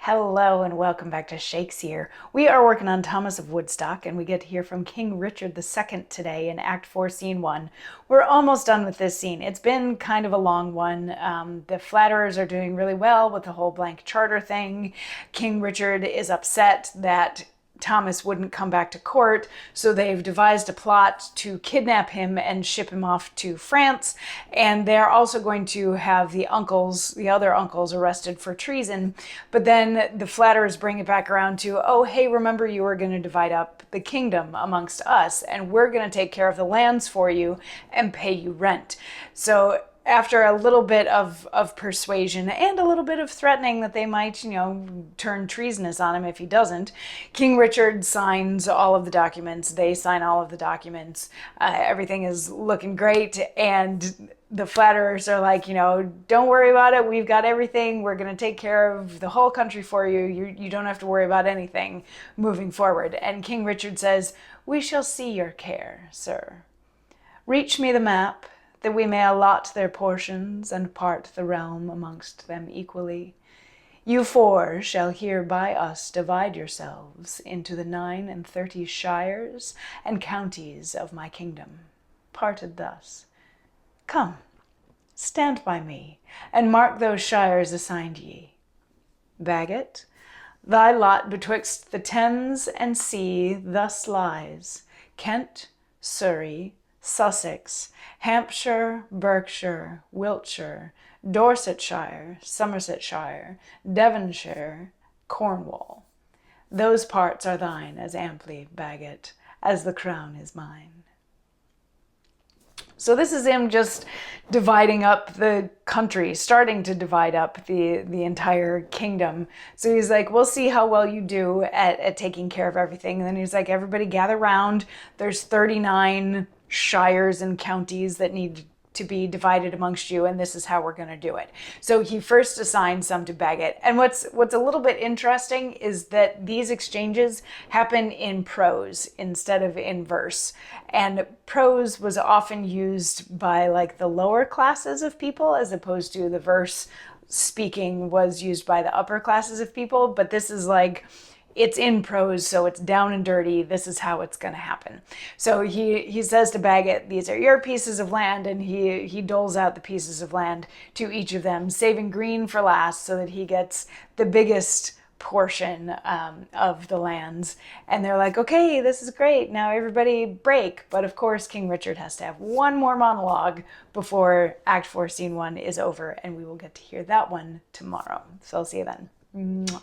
Hello and welcome back to Shakesyear. We are working on Thomas of Woodstock and we get to hear from King Richard II today in Act 4, Scene 1. We're almost done with this scene. It's been kind of a long one. The flatterers are doing really well with the whole blank charter thing. King Richard is upset that Thomas wouldn't come back to court, so they've devised a plot to kidnap him and ship him off to France, and they're also going to have the other uncles arrested for treason. But then the flatterers bring it back around to, oh hey, remember you were going to divide up the kingdom amongst us, and we're going to take care of the lands for you and pay you rent. So after a little bit of persuasion and a little bit of threatening that they might, turn treasonous on him if he doesn't, King Richard signs all of the documents. They sign all of the documents. Everything is looking great. And the flatterers are like, don't worry about it. We've got everything. We're going to take care of the whole country for you. You don't have to worry about anything moving forward. And King Richard says, we shall see your care, sir. Reach me the map, that we may allot their portions and part the realm amongst them equally. You four shall here by us divide yourselves into the 39 shires and counties of my kingdom, parted thus. Come, stand by me, and mark those shires assigned ye. Bagot, thy lot betwixt the Thames and sea thus lies: Kent, Surrey, Sussex, Hampshire, Berkshire, Wiltshire, Dorsetshire, Somersetshire, Devonshire, Cornwall. Those parts are thine as amply, Bagot, as the crown is mine. So this is him just dividing up the country, starting to divide up the entire kingdom. So he's like, we'll see how well you do at taking care of everything. And then he's like, everybody gather round. There's 39 shires and counties that need to be divided amongst you, and this is how we're going to do it. So he first assigned some to Bagot. And what's a little bit interesting is that these exchanges happen in prose instead of in verse. And prose was often used by like the lower classes of people, as opposed to the verse speaking was used by the upper classes of people. But this is like, it's in prose, so it's down and dirty. This is how it's going to happen. So he says to Bagot, these are your pieces of land, and he doles out the pieces of land to each of them, saving Green for last so that he gets the biggest portion of the lands. And they're like, okay, this is great. Now everybody break. But of course, King Richard has to have one more monologue before Act 4, Scene 1 is over, and we will get to hear that one tomorrow. So I'll see you then. Mwah.